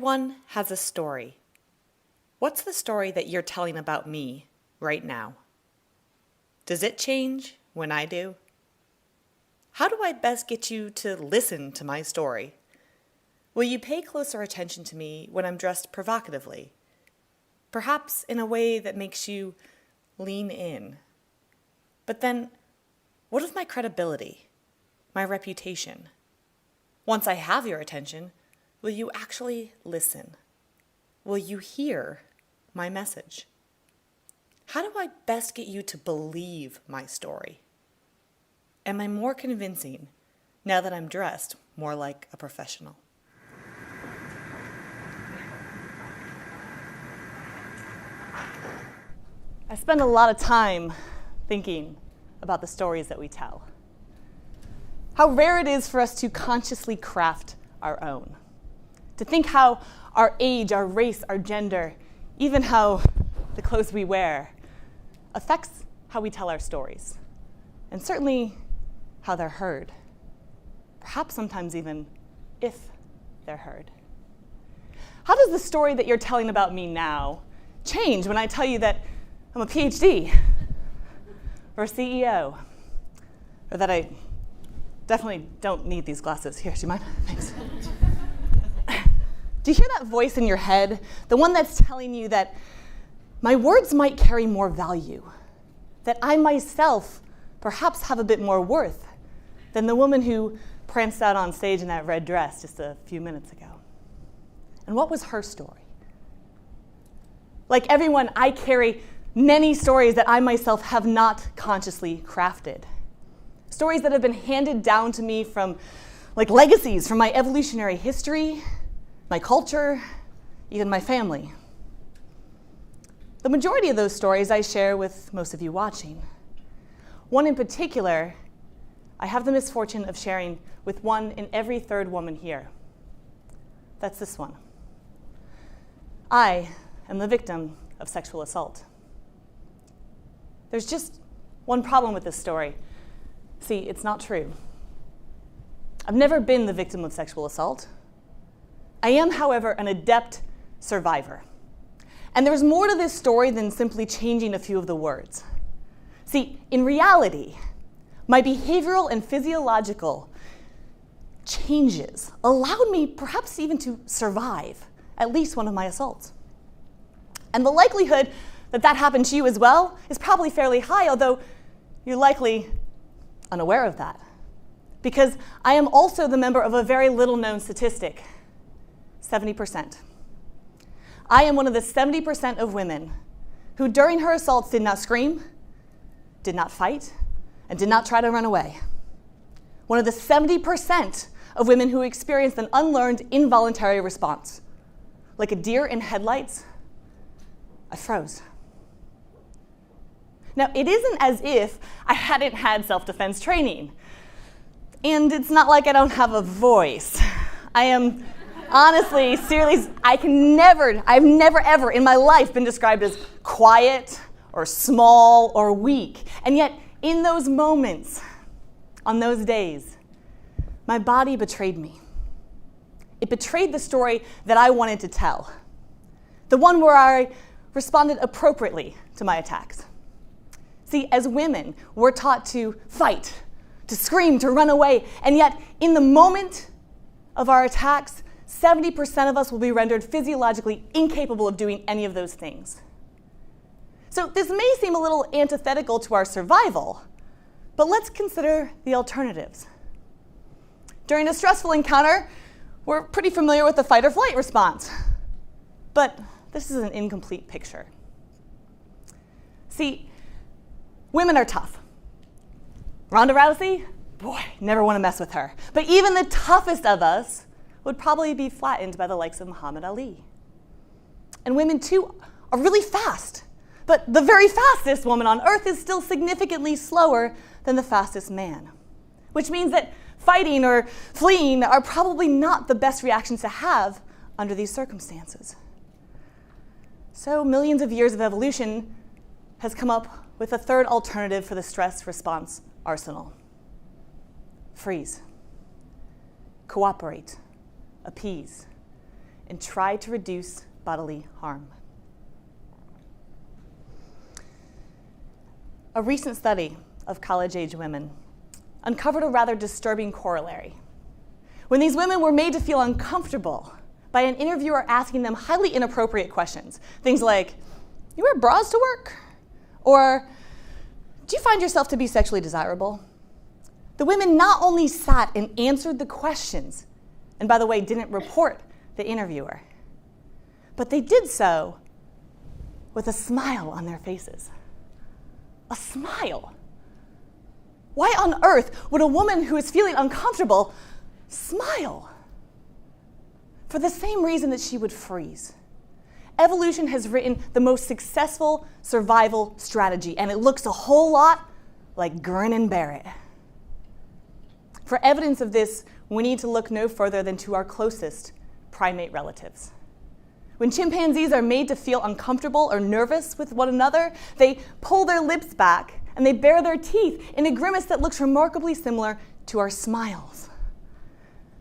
Everyone has a story. What's the story that you're telling about me right now? Does it change when I do? How do I best get you to listen to my story? Will you pay closer attention to me when I'm dressed provocatively? Perhaps in a way that makes you lean in. But then, what of my credibility, my reputation? Once I have your attention, will you actually listen? Will you hear my message? How do I best get you to believe my story? Am I more convincing now that I'm dressed more like a professional? I spend a lot of time thinking about the stories that we tell. How rare it is for us to consciously craft our own. To think how our age, our race, our gender, even how the clothes we wear affects how we tell our stories. And certainly how they're heard. Perhaps sometimes even if they're heard. How does the story that you're telling about me now change when I tell you that I'm a PhD or a CEO, or that I definitely don't need these glasses? Here, do you mind? Thanks. Do you hear that voice in your head? The one that's telling you that my words might carry more value, that I myself perhaps have a bit more worth than the woman who pranced out on stage in that red dress just a few minutes ago. And what was her story? Like everyone, I carry many stories that I myself have not consciously crafted. Stories that have been handed down to me from, like legacies from my evolutionary history, my culture, even my family. The majority of those stories I share with most of you watching. One in particular, I have the misfortune of sharing with one in every third woman here. That's this one. I am the victim of sexual assault. There's just one problem with this story. See, it's not true. I've never been the victim of sexual assault. I am, however, an adept survivor. And there's more to this story than simply changing a few of the words. See, in reality, my behavioral and physiological changes allowed me perhaps even to survive at least one of my assaults. And the likelihood that that happened to you as well is probably fairly high, although you're likely unaware of that. Because I am also the member of a very little known statistic, 70%. I am one of the 70% of women who during her assaults did not scream, did not fight, and did not try to run away. One of the 70% of women who experienced an unlearned involuntary response. Like a deer in headlights, I froze. Now, it isn't as if I hadn't had self-defense training. And it's not like I don't have a voice. I am honestly, seriously, I've never ever in my life been described as quiet or small or weak. And yet, in those moments, on those days, my body betrayed me. It betrayed the story that I wanted to tell. The one where I responded appropriately to my attacks. See, as women, we're taught to fight, to scream, to run away, and yet in the moment of our attacks, 70% of us will be rendered physiologically incapable of doing any of those things. So this may seem a little antithetical to our survival, but let's consider the alternatives. During a stressful encounter, we're pretty familiar with the fight or flight response. But this is an incomplete picture. See, women are tough. Ronda Rousey? Boy, never want to mess with her. But even the toughest of us would probably be flattened by the likes of Muhammad Ali. And women, too, are really fast. But the very fastest woman on earth is still significantly slower than the fastest man. Which means that fighting or fleeing are probably not the best reactions to have under these circumstances. So millions of years of evolution has come up with a third alternative for the stress response arsenal. Freeze. Cooperate. Appease. and try to reduce bodily harm. A recent study of college-age women uncovered a rather disturbing corollary. When these women were made to feel uncomfortable by an interviewer asking them highly inappropriate questions, things like, "You wear bras to work?" Or, "Do you find yourself to be sexually desirable?" The women not only sat and answered the questions, and by the way, didn't report the interviewer, but they did so with a smile on their faces. A smile. Why on earth would a woman who is feeling uncomfortable smile? For the same reason that she would freeze. Evolution has written the most successful survival strategy, and it looks a whole lot like grin and bear it. For evidence of this, we need to look no further than to our closest primate relatives. When chimpanzees are made to feel uncomfortable or nervous with one another, they pull their lips back and they bare their teeth in a grimace that looks remarkably similar to our smiles.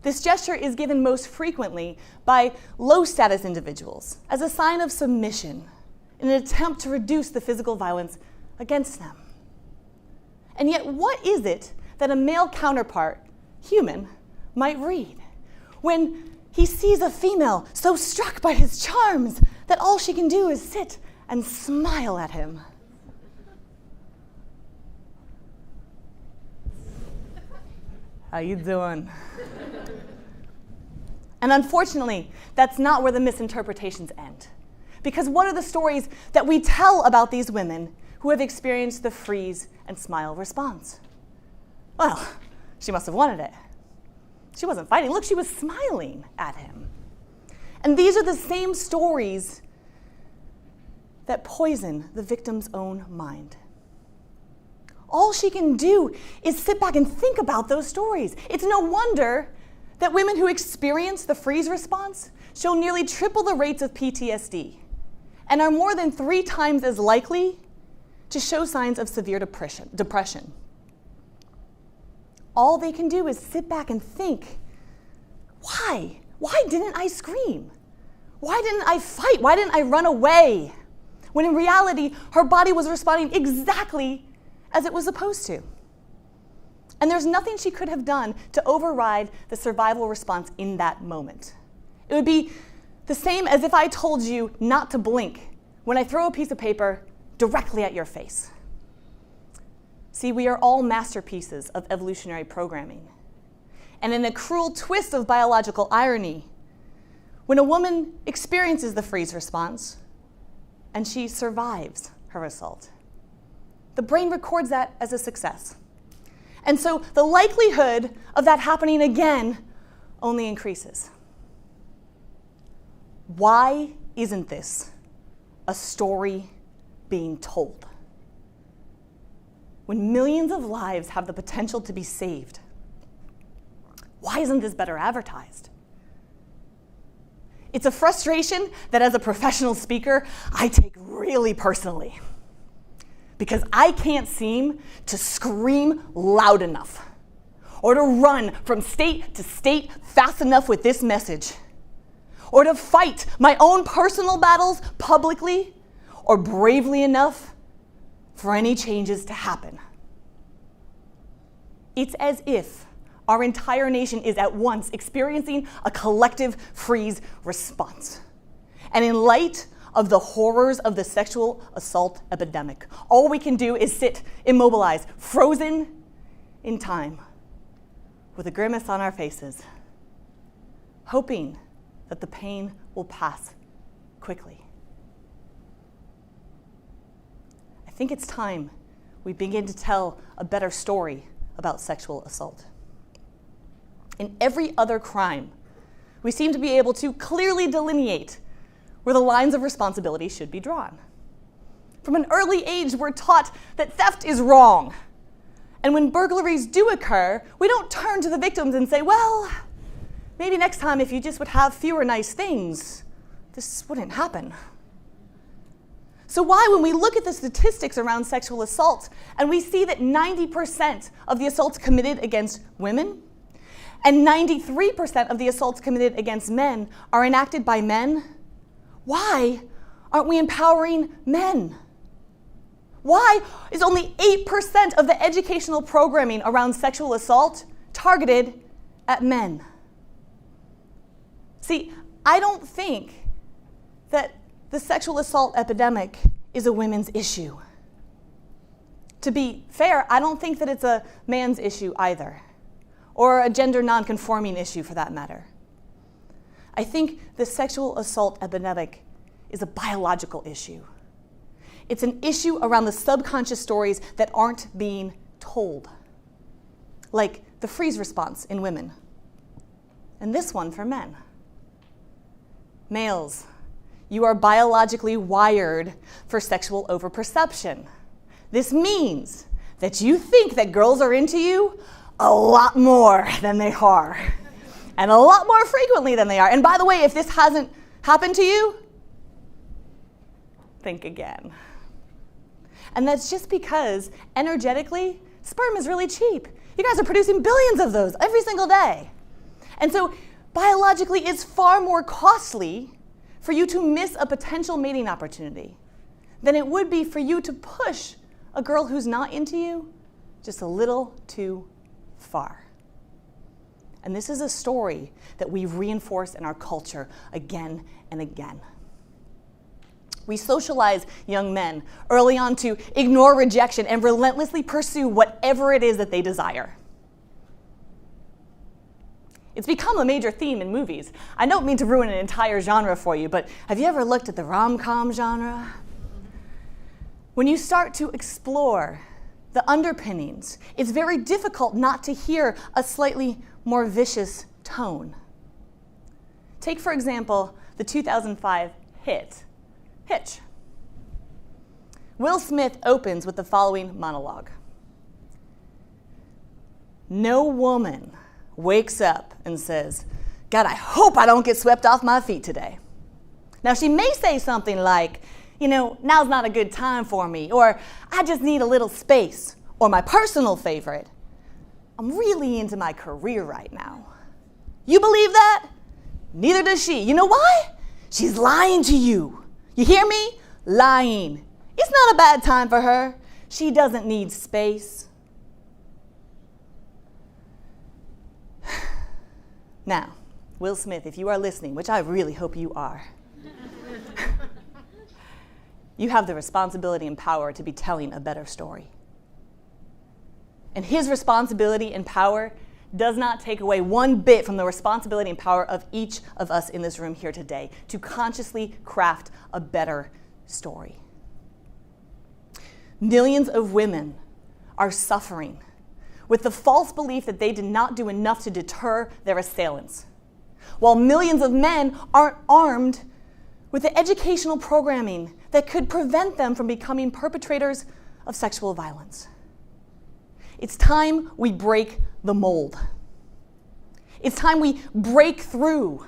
This gesture is given most frequently by low-status individuals as a sign of submission in an attempt to reduce the physical violence against them. And yet, what is it that a male counterpart, human, might read when he sees a female so struck by his charms that all she can do is sit and smile at him? How you doing? And unfortunately, that's not where the misinterpretations end. Because what are the stories that we tell about these women who have experienced the freeze and smile response? Well, she must have wanted it. She wasn't fighting. Look, she was smiling at him. And these are the same stories that poison the victim's own mind. All she can do is sit back and think about those stories. It's no wonder that women who experience the freeze response show nearly triple the rates of PTSD and are more than 3 times as likely to show signs of severe depression. All they can do is sit back and think, why? Why didn't I scream? Why didn't I fight? Why didn't I run away? When in reality, her body was responding exactly as it was supposed to. And there's nothing she could have done to override the survival response in that moment. It would be the same as if I told you not to blink when I throw a piece of paper directly at your face. See, we are all masterpieces of evolutionary programming. And in a cruel twist of biological irony, when a woman experiences the freeze response and she survives her assault, the brain records that as a success. And so the likelihood of that happening again only increases. Why isn't this a story being told? When millions of lives have the potential to be saved, why isn't this better advertised? It's a frustration that as a professional speaker, I take really personally, because I can't seem to scream loud enough or to run from state to state fast enough with this message, or to fight my own personal battles publicly or bravely enough for any changes to happen. It's as if our entire nation is at once experiencing a collective freeze response. And in light of the horrors of the sexual assault epidemic, all we can do is sit immobilized, frozen in time, with a grimace on our faces, hoping that the pain will pass quickly. I think it's time we begin to tell a better story about sexual assault. In every other crime, we seem to be able to clearly delineate where the lines of responsibility should be drawn. From an early age, we're taught that theft is wrong. And when burglaries do occur, we don't turn to the victims and say, well, maybe next time if you just would have fewer nice things, this wouldn't happen. So why, when we look at the statistics around sexual assault and we see that 90% of the assaults committed against women, and 93% of the assaults committed against men are enacted by men, why aren't we empowering men? Why is only 8% of the educational programming around sexual assault targeted at men? See, I don't think that the sexual assault epidemic is a women's issue. To be fair, I don't think that it's a man's issue either, or a gender non-conforming issue for that matter. I think the sexual assault epidemic is a biological issue. It's an issue around the subconscious stories that aren't being told, like the freeze response in women, and this one for men. Males, you are biologically wired for sexual overperception. This means that you think that girls are into you a lot more than they are, and a lot more frequently than they are. And by the way, if this hasn't happened to you, think again. And that's just because, energetically, sperm is really cheap. You guys are producing billions of those every single day. And so, biologically, it's far more costly for you to miss a potential mating opportunity than it would be for you to push a girl who's not into you just a little too far. And this is a story that we've reinforced in our culture again and again. We socialize young men early on to ignore rejection and relentlessly pursue whatever it is that they desire. It's become a major theme in movies. I don't mean to ruin an entire genre for you, but have you ever looked at the rom-com genre? When you start to explore the underpinnings, it's very difficult not to hear a slightly more vicious tone. Take, for example, the 2005 hit, Hitch. Will Smith opens with the following monologue. No woman wakes up and says, God, I hope I don't get swept off my feet today. Now, she may say something like, now's not a good time for me, or I just need a little space, or my personal favorite, I'm really into my career right now. You believe that? Neither does she. You know why? She's lying to you. You hear me? Lying. It's not a bad time for her. She doesn't need space. Now, Will Smith, if you are listening, which I really hope you are, you have the responsibility and power to be telling a better story. And his responsibility and power does not take away one bit from the responsibility and power of each of us in this room here today to consciously craft a better story. Millions of women are suffering with the false belief that they did not do enough to deter their assailants, while millions of men aren't armed with the educational programming that could prevent them from becoming perpetrators of sexual violence. It's time we break the mold. It's time we break through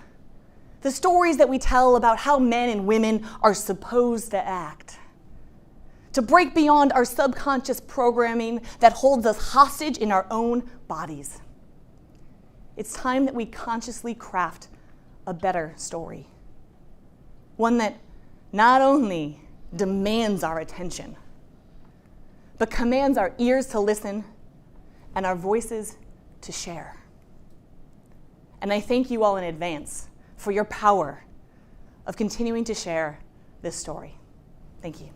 the stories that we tell about how men and women are supposed to act. To break beyond our subconscious programming that holds us hostage in our own bodies. It's time that we consciously craft a better story. One that not only demands our attention, but commands our ears to listen and our voices to share. And I thank you all in advance for your power of continuing to share this story. Thank you.